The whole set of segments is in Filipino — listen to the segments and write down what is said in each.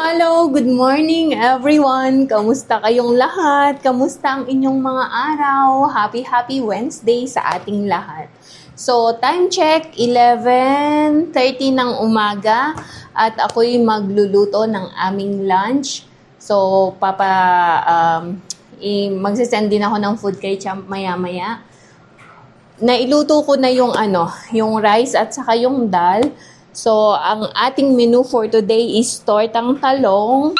Hello, good morning everyone! Kamusta kayong lahat? Kamusta ang inyong mga araw? Happy Wednesday sa ating lahat. So, time check, 11:30 ng umaga at ako'y magluluto ng aming lunch. So, magsisend din ako ng food kay Champ maya-maya. Nailuto ko na yung rice at saka yung dal. So, ang ating menu for today is tortang talong.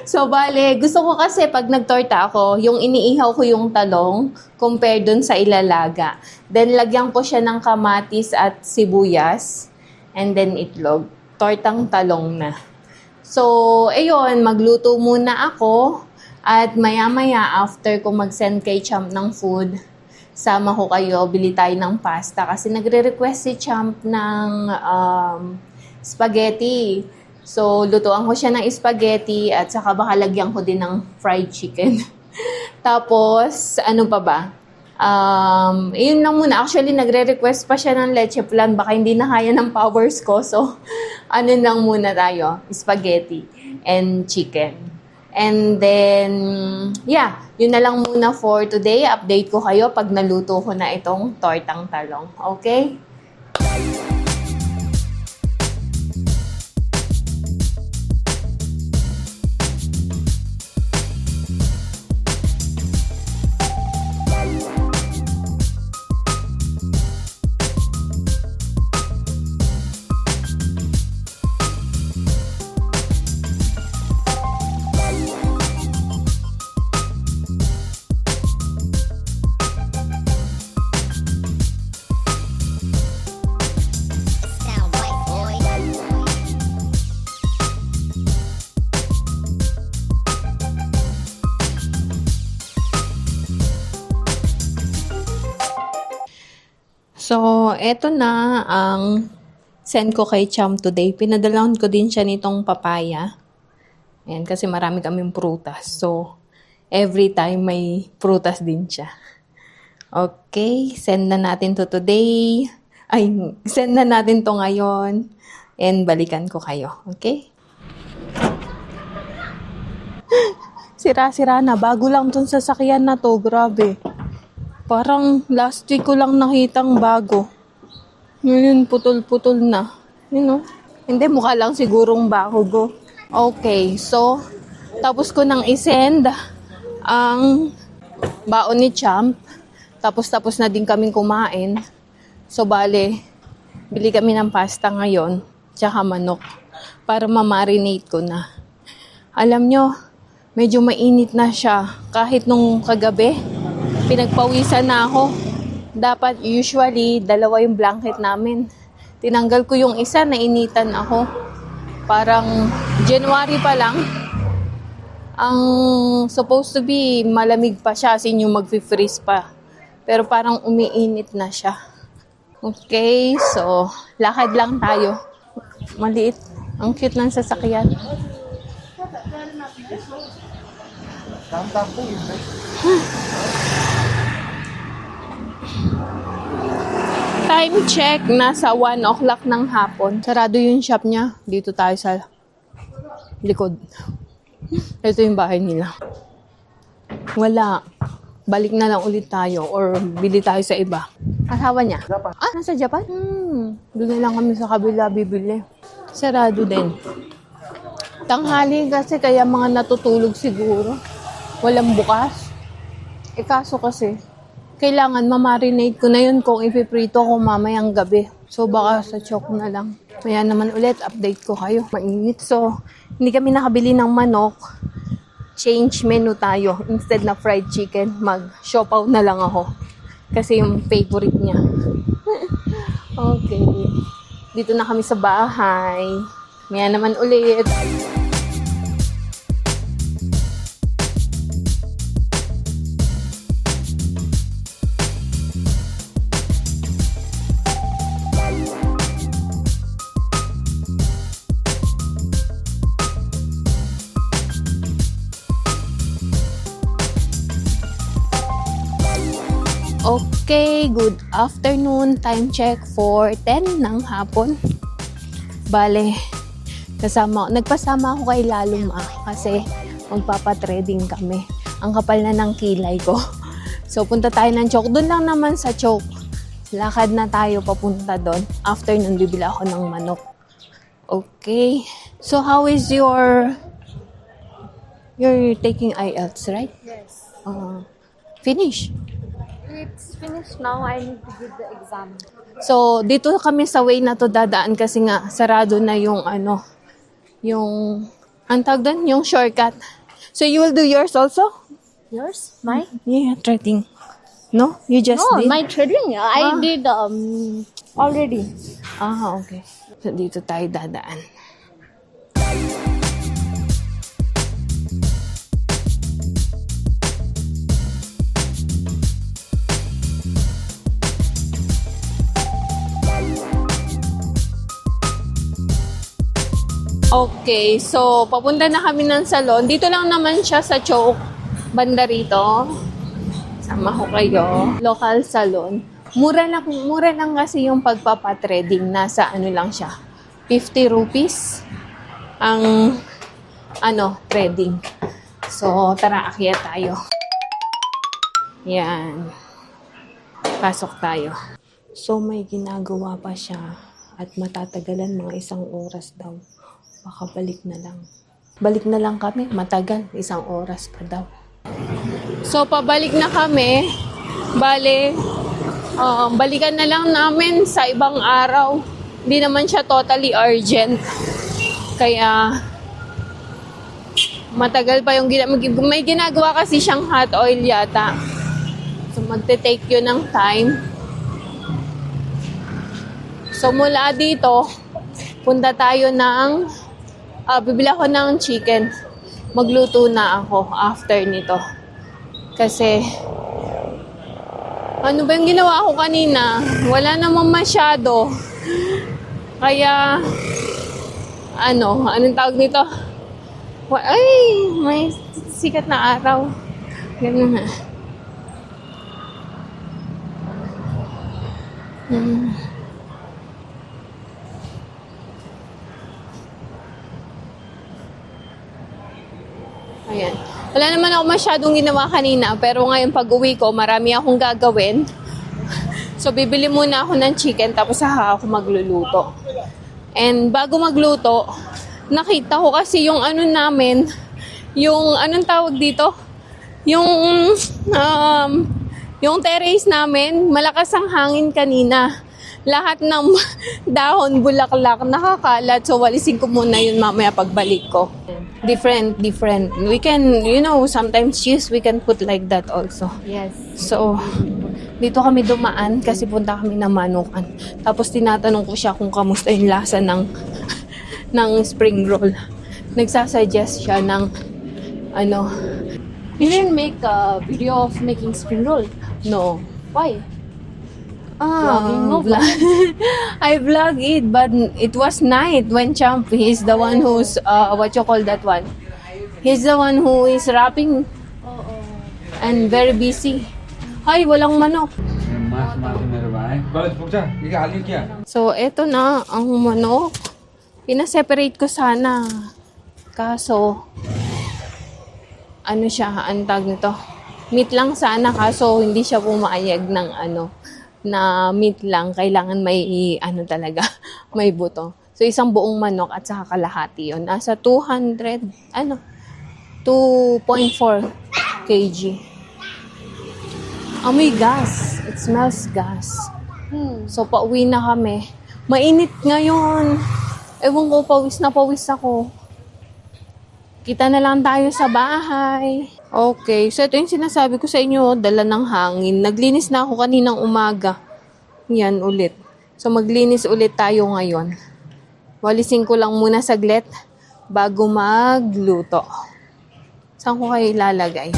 So, bale, gusto ko kasi pag nagtorta ako, yung iniihaw ko yung talong compared dun sa ilalaga. Then, lagyan ko siya ng kamatis at sibuyas. And then, itlog. Tortang talong na. So, ayun, magluto muna ako. At maya-maya, after ko mag-send kay Champ ng food, sama ko kayo, bili tayo ng pasta. Kasi nagre-request si Champ ng spaghetti. So, lutuan ko siya ng spaghetti at saka baka lagyan ko din ng fried chicken. Tapos, ano pa ba? Yun lang muna. Actually, nagre-request pa siya ng leche flan. Baka hindi na kaya ng powers ko. So, ano lang muna tayo? Spaghetti and chicken. And then, yeah, yun na lang muna for today. Update ko kayo pag naluto ko na itong tortang talong. Okay? So, eto na ang send ko kay Champ today. Pinadalawan ko din siya nitong papaya. Ayan, kasi marami kaming prutas. So, every time may prutas din siya. Okay, send na natin to today. Ay, send na natin to ngayon. And balikan ko kayo. Okay? Sira-sira na. Bago lang tong sasakyan na to. Grabe. Parang last week ko lang nakitang bago. Ngayon, putol-putol na. Hindi, mukha lang sigurong bago. Okay, so, tapos ko nang isend ang baon ni Champ. Tapos na din kaming kumain. So, bale, bili kami ng pasta ngayon. Tsaka manok. Para ma-marinate ko na. Alam nyo, medyo mainit na siya. Kahit nung kagabi, pinagpawisan na ako. Dapat usually, 2 yung blanket namin. Tinanggal ko yung isa, nainitan ako. Parang January pa lang. Ang supposed to be, malamig pa siya, as in yung mag-freeze pa. Pero parang umiinit na siya. Okay, so, lakad lang tayo. Maliit. Ang cute ng sasakyan. Time check, nasa 1 o'clock ng hapon. Sarado yung shop niya. Dito tayo sa likod. Ito yung bahay nila. Wala. Balik na lang ulit tayo or bili tayo sa iba. Asawa niya? Japan. Ah, nasa Japan? Doon na lang kami sa kabila bibili. Sarado din. Tanghali kasi kaya mga natutulog siguro. Walang bukas. Kaso kasi, kailangan ma-marinate ko na yun kung ipiprito ko mamayang gabi. So, baka sa chok na lang. Maya naman ulit, update ko kayo. Mainit. So, hindi kami nakabili ng manok. Change menu tayo. Instead na fried chicken, mag-siopaw na lang ako. Kasi yung favorite niya. Okay. Dito na kami sa bahay. Maya naman ulit. Okay, good afternoon. Time check for 10 ng hapon. Bale, Nagpasama ako kay Laluma kasi magpapatreading kami. Ang kapal na ng kilay ko. So, punta tayo ng Choke. Doon lang naman sa Choke. Lakad na tayo papunta doon. After nun, bibili ako ng manok. Okay. So, how is your... You're taking IELTS, right? Yes. Finish. It's finished now. I need to give the exam. So, dito kami sa way na to dadaan kasi nga sarado na yung yung ang tawag doon, yung shortcut. So, you will do yours also? Yours? My? Yeah, trading. No? You just No, did? my trading. I did already. Okay. So, dito tayo dadaan. Okay, so papunta na kami ng salon. Dito lang naman siya sa Choke, banda rito. Sama ko kayo. Local salon. Mura lang kasi yung pagpapatreading. Nasa ano lang siya, 50 rupees ang trading. So, tara, akyat tayo. Yan. Pasok tayo. So, may ginagawa pa siya at matatagalan mga 1 oras daw. Baka balik na lang. Balik na lang kami. Matagal. 1 oras pa daw. So, pabalik na kami. Bale, balikan na lang namin sa ibang araw. Hindi naman siya totally urgent. Kaya, matagal pa yung may ginagawa kasi siyang hot oil yata. So, magte-take yun ng time. So, mula dito, punta tayo ng bibili ako ng chicken. Magluto na ako after nito. Kasi, ano ba yung ginawa ko kanina? Wala namang masyado. Kaya, anong tawag nito? Ay, may sikat na araw. Ganun na. Ayan. Wala naman ako masyadong ginawa kanina, pero ngayon pag-uwi ko, marami akong gagawin. So, bibili muna ako ng chicken, tapos saka ako magluluto. And bago magluto, nakita ko kasi yung namin, yung anong tawag dito? Yung terrace namin, malakas ang hangin kanina. Lahat ng dahon, bulaklak, nakakalat. So, walisin ko muna yun mamaya pagbalik ko. Different. We can, sometimes cheese, we can put like that also. Yes. So, dito kami dumaan kasi punta kami ng Manukan. Tapos tinatanong ko siya kung kamusta yung lasa ng spring roll. Nagsasuggest siya ng You didn't make a video of making spring roll. no. Why? Vlogging, no vlog. I vlog it, but it was night when Champ, he's the one who's, what you call that one? He's the one who is rapping and very busy. Ay, walang manok. So, eto na ang manok. Pinaseparate ko sana. Kaso, ang tag nito? Meat lang sana, kaso hindi siya pumayag ng na meat lang. Kailangan may, talaga, may buto. So, isang buong manok at saka kalahati yun. Nasa 2.4 kg. Amoy gas. It smells gas. So, pauwi na kami. Mainit ngayon. Ewan ko, pawis na pawis ako. Kita na lang tayo sa bahay. Okay, so ito yung sinasabi ko sa inyo, dala ng hangin. Naglinis na ako kaninang umaga. Yan ulit. So maglinis ulit tayo ngayon. Walisin ko lang muna saglit bago magluto. Saan ko kayo ilalagay?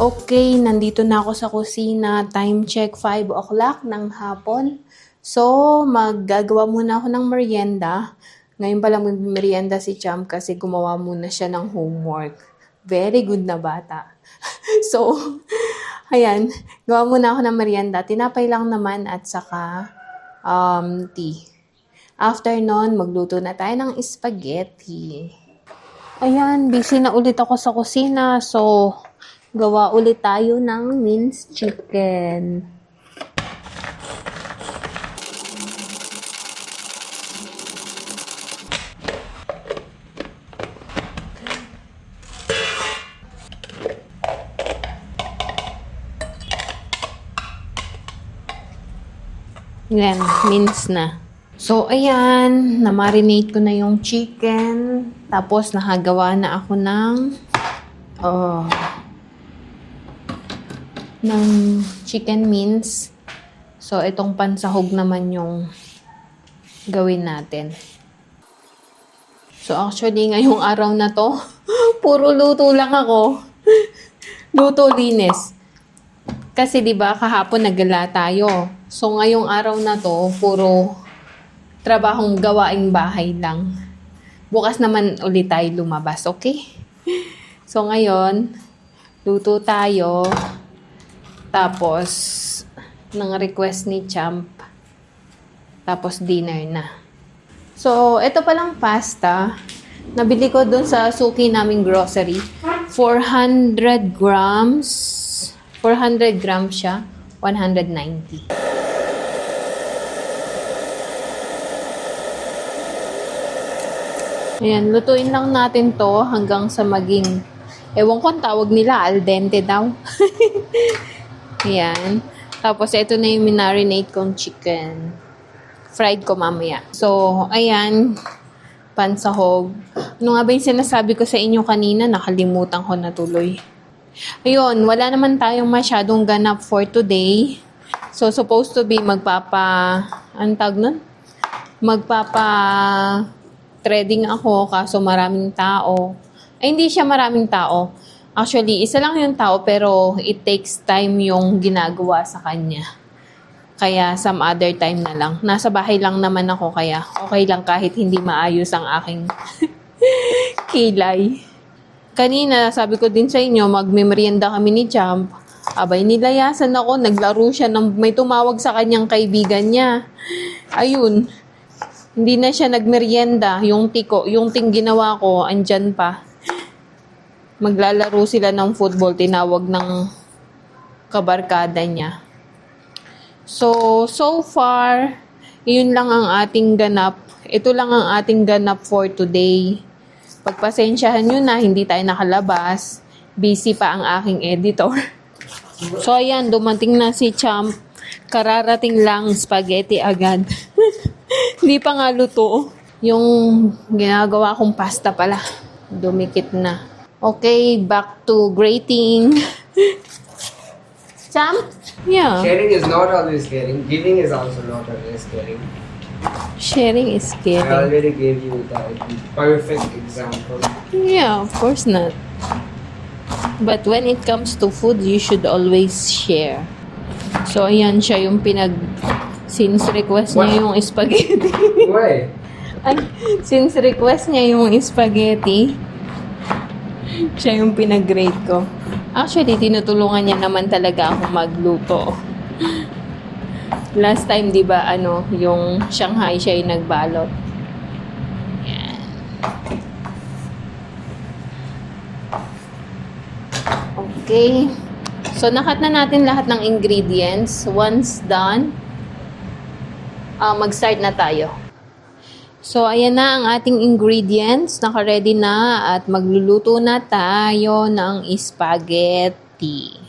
Okay, nandito na ako sa kusina. Time check, 5 o'clock ng hapon. So, maggagawa muna ako ng merienda. Ngayon pa lang mag-merienda si Cham kasi gumawa muna siya ng homework. Very good na bata. So, ayan, gawa muna ako ng merienda. Tinapay lang naman at saka tea. After nun, magluto na tayo ng spaghetti. Ayan, busy na ulit ako sa kusina. So, gawa ulit tayo ng minced chicken. Yan, mince na. So, ayan, na-marinate ko na yung chicken. Tapos, nakagawa na ako ng chicken mince. So, itong pansahog naman yung gawin natin. So, actually, ngayong araw na to, puro luto lang ako. Luto linis. Kasi, di ba, kahapon naggala tayo. So, ngayong araw na to, puro trabahong gawaing bahay lang. Bukas naman ulit tayo lumabas, okay? So, ngayon, luto tayo. Tapos, nang request ni Champ. Tapos, dinner na. So, ito palang pasta. Nabili ko dun sa suki naming grocery. 400 grams. 400 grams siya. 190. Ayan, lutuin lang natin to hanggang sa maging, ewan ko ang tawag nila, al dente daw. Ayan. Tapos, ito na yung minarinate kong chicken. Fried ko mamaya. So, ayan. Pansahog. Ano nga ba yung sinasabi ko sa inyo kanina? Nakalimutan ko na tuloy. Ayun, wala naman tayong masyadong ganap for today. So, supposed to be anong tawag nun? Trading ako, kaso maraming tao. Ay, hindi siya maraming tao. Actually, isa lang yung tao, pero it takes time yung ginagawa sa kanya. Kaya, some other time na lang. Nasa bahay lang naman ako, kaya okay lang kahit hindi maayos ang aking kilay. Kanina, sabi ko din sa inyo, magmemerienda kami ni Champ. Abay, nilayasan ako, naglaro siya ng may tumawag sa kanyang kaibigan niya. Ayun. Hindi na siya nagmerienda. Yung ting ginawa ko, andyan pa. Maglalaro sila ng football, tinawag ng kabarkada niya. So far, yun lang ang ating ganap. Ito lang ang ating ganap for today. Pagpasensyahan nyo na, hindi tayo nakalabas. Busy pa ang aking editor. So, ayan, dumating na si Champ. Kararating lang, spaghetti agad. Hindi pa nga luto. Yung ginagawa kong pasta pala. Dumikit na. Okay, back to grating. Champ? Yeah. Sharing is not always caring. Giving is also not always caring. Sharing is I caring. already gave you the perfect example. Yeah, of course not. But when it comes to food, you should always share. So, ayan siya yung since request niya yung spaghetti. Why? Ay, since request niya yung spaghetti, siya yung pinag-grade ko. Actually, tinutulungan niya naman talaga ako magluto. Last time, di ba, yung Shanghai siya yung nagbalot. Yan. Okay. So, nakat na natin lahat ng ingredients. Once done, mag-start na tayo. So, ayan na ang ating ingredients. Naka-ready na at magluluto na tayo ng spaghetti.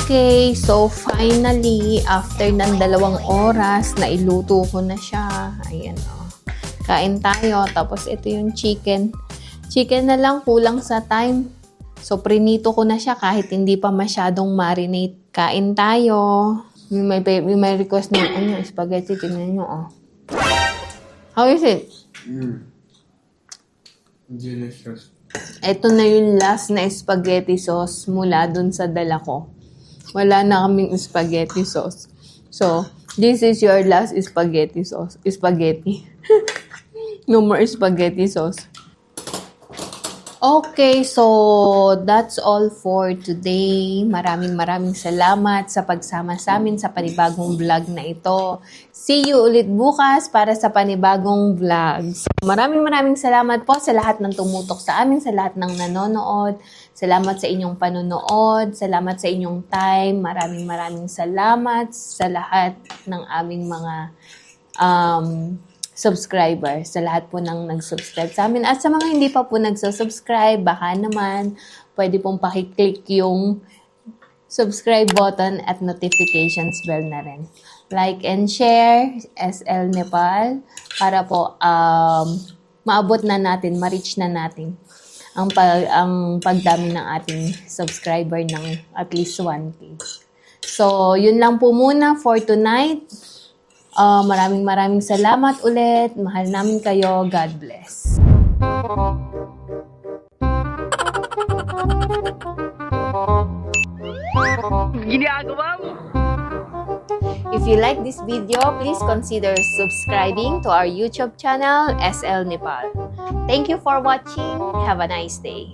Okay, so finally, after ng 2 oras, nailuto ko na siya. Ayan, oh. Kain tayo. Tapos ito yung chicken. Chicken na lang, kulang sa time. So, prinito ko na siya kahit hindi pa masyadong marinate. Kain tayo. May request na spaghetti. Tingnan nyo, oh. How is it? Delicious. Ito na yung last na spaghetti sauce mula dun sa dala ko. Wala na kaming spaghetti sauce. So, this is your last spaghetti sauce. Spaghetti. No more spaghetti sauce. Okay, so that's all for today. Maraming salamat sa pagsama sa amin sa panibagong vlog na ito. See you ulit bukas para sa panibagong vlogs. Maraming salamat po sa lahat ng tumutok sa amin, sa lahat ng nanonood. Salamat sa inyong panonood, salamat sa inyong time. Maraming salamat sa lahat ng aming mga subscribers, sa lahat po ng nag-subscribe sa amin. At sa mga hindi pa po nag-subscribe, baka naman pwede pong pakiclick yung subscribe button at notifications bell na rin. Like and share, SL Nepal, para po maabot na natin, ma-reach na natin ang pagdami ng ating subscriber ng at least 1K. So, yun lang po muna for tonight. Maraming salamat ulit. Mahal namin kayo. God bless. Ginagawa mo! If you like this video, please consider subscribing to our YouTube channel, SL Nepal. Thank you for watching. Have a nice day.